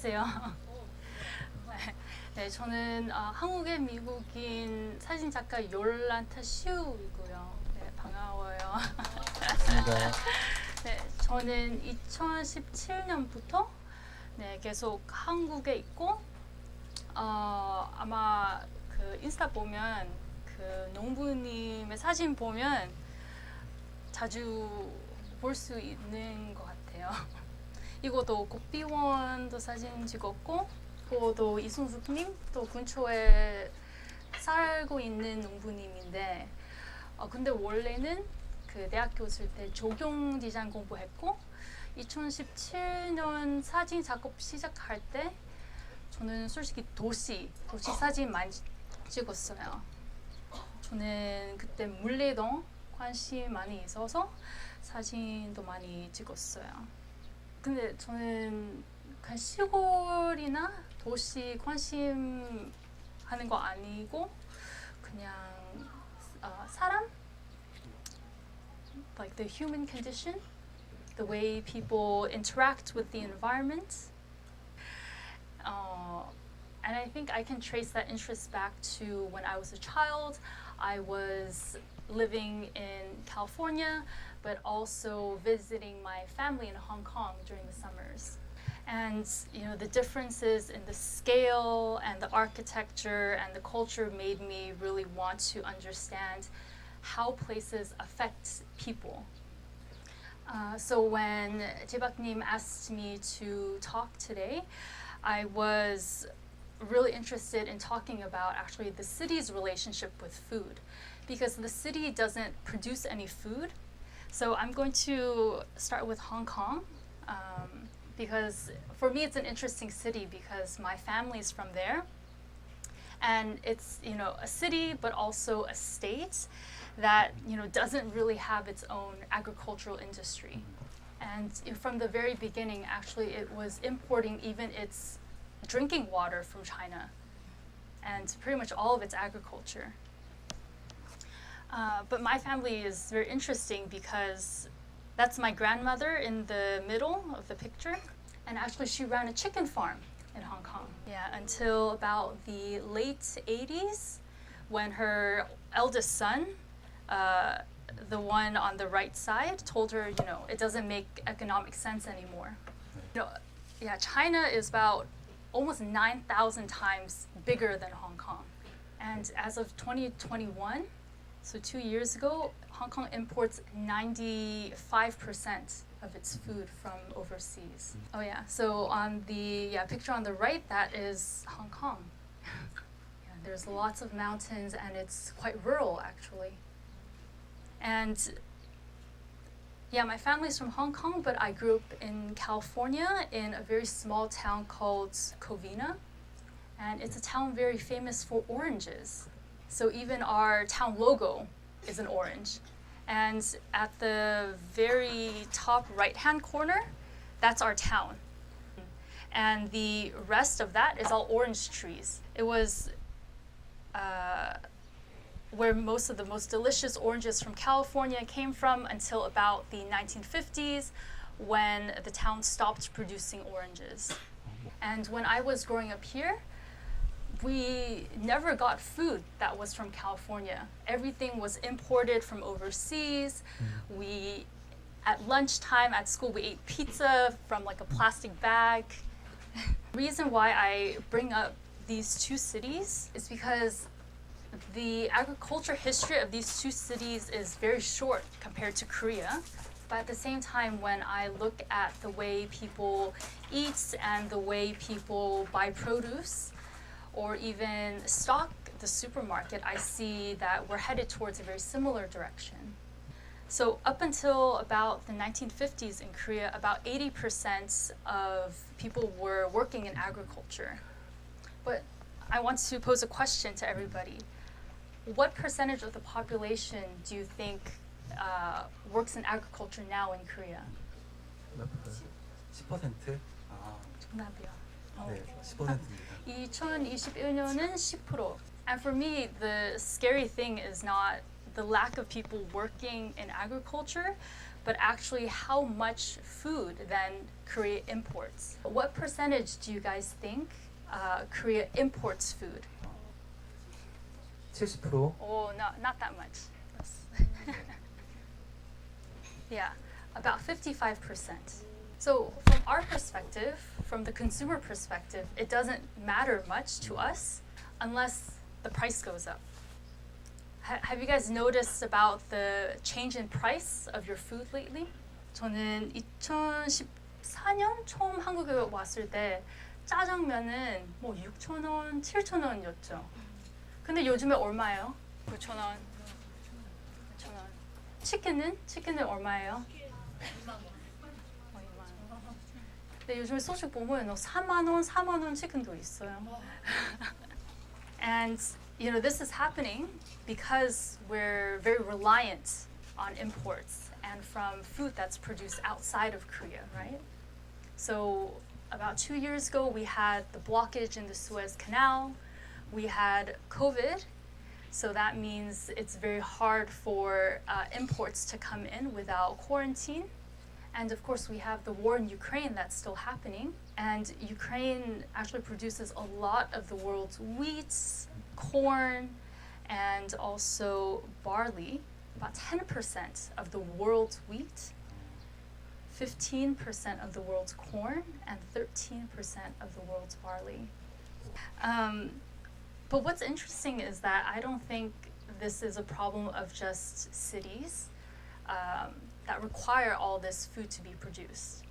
안녕하세요. 네, 저는 한국의 미국인 사진작가 욜란타시우이고요. 네, 반가워요. 반갑습니다. 네, 저는 2017년부터 계속 한국에 있고 아마 그 인스타 보면 그 농부님의 사진 보면 자주 볼 수 있는 것 같아요. 이것도 국비원도 사진 찍었고 또 이순숙님 또 근처에 살고 있는 농부님인데 근데 원래는 그 대학교 있을 때 조경 디자인 공부했고 2017년 사진 작업 시작할 때 저는 솔직히 도시 사진 많이 찍었어요. 저는 그때 물레동 관심 많이 있어서 사진도 많이 찍었어요. 근데 저는 그냥 시골이나 도시 관심 하는 거 아니고 그냥 사람? Like the human condition, the way people interact with the environment. And I think I can trace that interest back to when I was a child. I was living in California, but also visiting my family in Hong Kong during the summers. And the differences in the scale and the architecture and the culture made me really want to understand how places affect people. So when Jibak-nim asked me to talk today, I was really interested in talking about actually the city's relationship with food, because the city doesn't produce any food. So I'm going to start with Hong Kong, because for me it's an interesting city because my family is from there, and it's a city but also a state that doesn't really have its own agricultural industry. And from the very beginning, actually, it was importing even its drinking water from China and pretty much all of its agriculture. But my family is very interesting because that's my grandmother in the middle of the picture. And actually, she ran a chicken farm in Hong Kong. Yeah, until about the late 80s, when her eldest son, the one on the right side, told her, it doesn't make economic sense anymore. China is about almost 9,000 times bigger than Hong Kong. And as of 2021, so 2 years ago, Hong Kong imports 95% of its food from overseas. Oh yeah, so on the picture on the right, that is Hong Kong. There's lots of mountains and it's quite rural actually. And my family's from Hong Kong, but I grew up in California in a very small town called Covina. And it's a town very famous for oranges. So even our town logo is an orange. And at the very top right-hand corner, that's our town. And the rest of that is all orange trees. It was where most of the most delicious oranges from California came from until about the 1950s, when the town stopped producing oranges. And when I was growing up here, we never got food that was from California. Everything was imported from overseas. We, at lunchtime at school, we ate pizza from like a plastic bag. The reason why I bring up these two cities is because the agriculture history of these two cities is very short compared to Korea. But at the same time, when I look at the way people eat and the way people buy produce or even stock the supermarket, I see that we're headed towards a very similar direction. So up until about the 1950s in Korea, about 80% of people were working in agriculture. But I want to pose a question to everybody. What percentage of the population do you think works in agriculture now in Korea? 10%? 정답이요. 네, 10%입니다. 2021년은 10%. And for me, the scary thing is not the lack of people working in agriculture, but actually how much food then Korea imports. What percentage do you guys think Korea imports food? 70%? Oh, no, not that much. Yeah, about 55%. So from our perspective, from the consumer perspective, it doesn't matter much to us unless the price goes up. Have you guys noticed about the change in price of your food lately? 저는 2014년 처음 한국에 왔을 때 짜장면은 뭐 6,000원, 7,000원이었죠. 근데 요즘에 얼마예요? 9,000원. 9,000원. 치킨은 얼마예요? 2만 원. 근데 요즘에 소식 보면 4만 원, 4만 원 치킨도 있어요. And this is happening because we're very reliant on imports and from food that's produced outside of Korea, right? So about 2 years ago, we had the blockage in the Suez Canal. We had COVID. So that means it's very hard for imports to come in without quarantine. And of course, we have the war in Ukraine that's still happening. And Ukraine actually produces a lot of the world's wheat, corn, and also barley. About 10% of the world's wheat, 15% of the world's corn, and 13% of the world's barley. But what's interesting is that I don't think this is a problem of just cities that require all this food to be produced.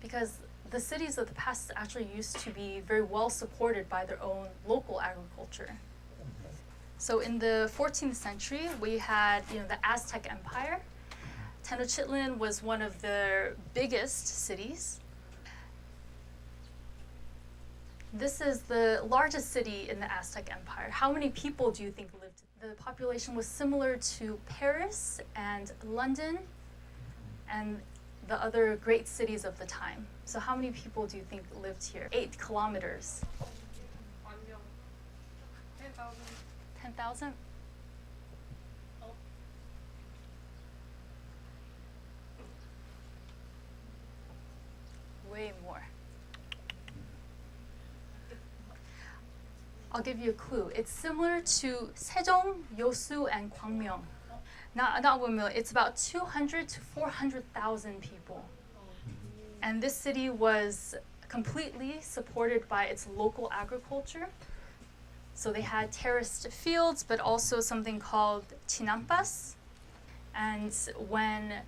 Because the cities of the past actually used to be very well supported by their own local agriculture. So in the 14th century, we had the Aztec Empire. Tenochtitlan was one of their biggest cities. This is the largest city in the Aztec Empire. How many people do you think lived? The population was similar to Paris and London and the other great cities of the time. So how many people do you think lived here? 8 kilometers. 10,000? Way more. I'll give you a clue. It's similar to Sejong, Yosu, and Gwangmyeong. Not Gwangmyeong. It's about 200 to 400,000 people. And this city was completely supported by its local agriculture. So they had terraced fields, but also something called chinampas. And when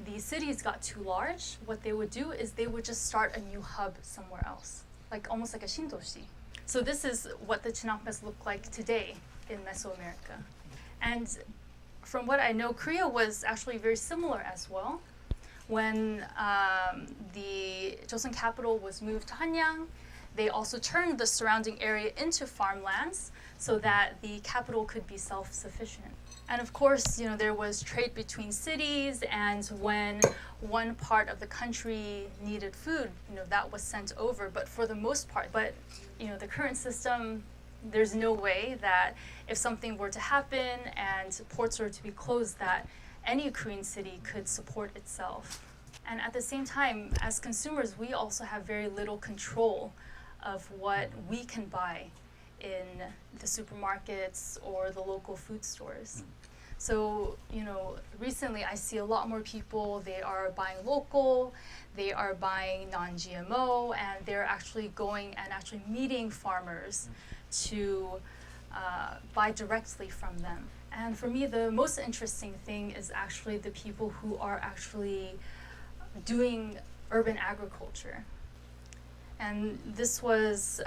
the cities got too large, what they would do is they would just start a new hub somewhere else, almost like a shindoshi. So this is what the chinampas look like today in Mesoamerica. And from what I know, Korea was actually very similar as well. When the Joseon capital was moved to Hanyang, they also turned the surrounding area into farmlands so that the capital could be self-sufficient. And of course, there was trade between cities, and when one part of the country needed food, that was sent over. But for the most part, the current system, there's no way that if something were to happen and ports were to be closed, that any Korean city could support itself. And at the same time, as consumers, we also have very little control of what we can buy in the supermarkets or the local food stores. So, recently I see a lot more people, they are buying local, they are buying non-GMO, and they're actually going and actually meeting farmers to buy directly from them. And for me, the most interesting thing is actually the people who are actually doing urban agriculture. And this was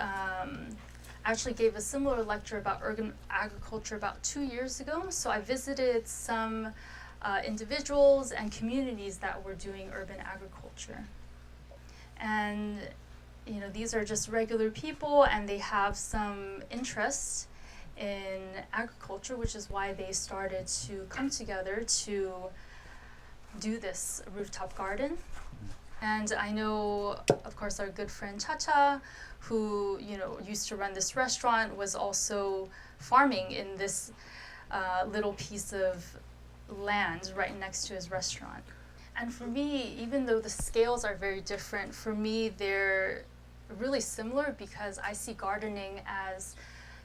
actually gave a similar lecture about urban agriculture about 2 years ago. So I visited some individuals and communities that were doing urban agriculture. And these are just regular people, and they have some interest in agriculture, which is why they started to come together to do this rooftop garden. And I know, of course, our good friend Cha-Cha, who used to run this restaurant, was also farming in this little piece of land right next to his restaurant. And for me, even though the scales are very different, for me they're really similar because I see gardening as,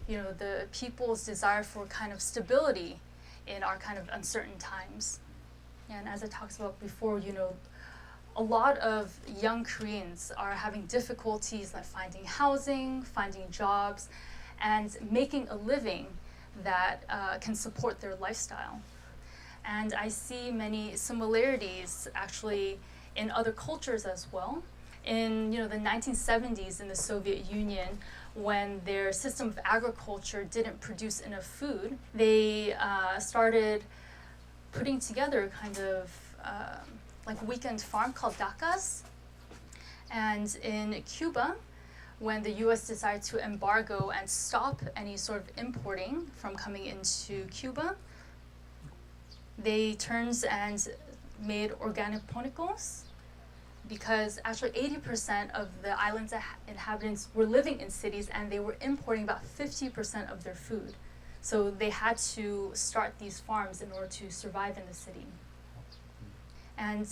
the people's desire for kind of stability in our kind of uncertain times. And as I talked about before, a lot of young Koreans are having difficulties like finding housing, finding jobs, and making a living that can support their lifestyle. And I see many similarities actually in other cultures as well. In the 1970s in the Soviet Union, when their system of agriculture didn't produce enough food, they started putting together kind of like a weekend farm called dakas. And in Cuba, when the US decided to embargo and stop any sort of importing from coming into Cuba, they turned and made organic ponicos, because actually 80% of the island's inhabitants were living in cities and they were importing about 50% of their food. So they had to start these farms in order to survive in the city. And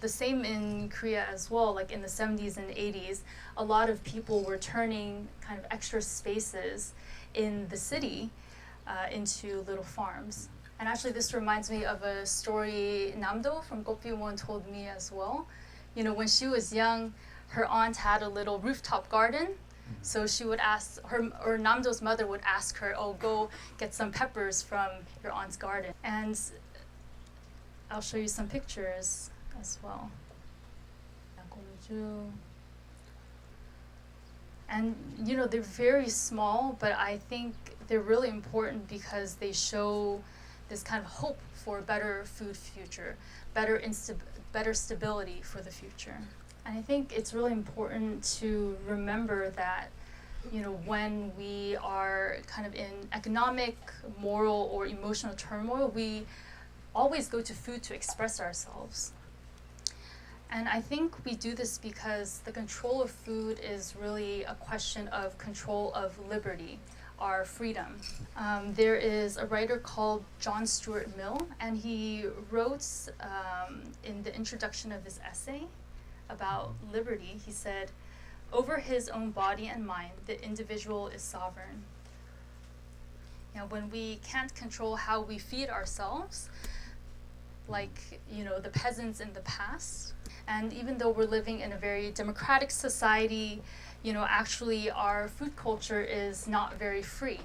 the same in Korea as well, like in the 70s and 80s, a lot of people were turning kind of extra spaces in the city into little farms. And actually this reminds me of a story Namdo from Goppiwon told me as well. When she was young, her aunt had a little rooftop garden. So she would ask her, or Namdo's mother would ask her, "Oh, go get some peppers from your aunt's garden." And I'll show you some pictures as well. And they're very small, but I think they're really important because they show this kind of hope for a better food future, better stability for the future. And I think it's really important to remember that, when we are kind of in economic, moral, or emotional turmoil, we always go to food to express ourselves. And I think we do this because the control of food is really a question of control of liberty, our freedom. There is a writer called John Stuart Mill, and he wrote in the introduction of his essay about liberty, he said, "Over his own body and mind, the individual is sovereign." When we can't control how we feed ourselves, like the peasants in the past, and even though we're living in a very democratic society, actually our food culture is not very free.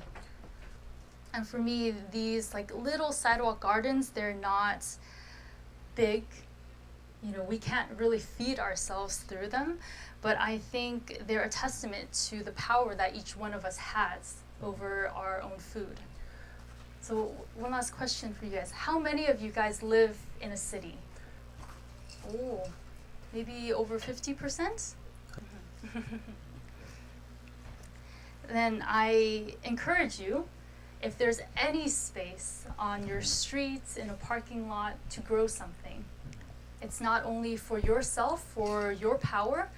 And for me, these like little sidewalk gardens, they're not big. We can't really feed ourselves through them, but I think they're a testament to the power that each one of us has over our own food. So one last question for you guys. How many of you guys live in a city? Oh, maybe over 50%? Then I encourage you, if there's any space on your streets, in a parking lot, to grow something. It's not only for yourself, for your power,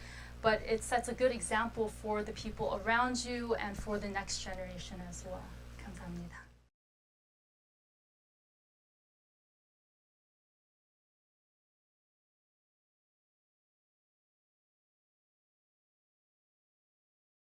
but it sets a good example for the people around you and for the next generation as well. 감사합니다.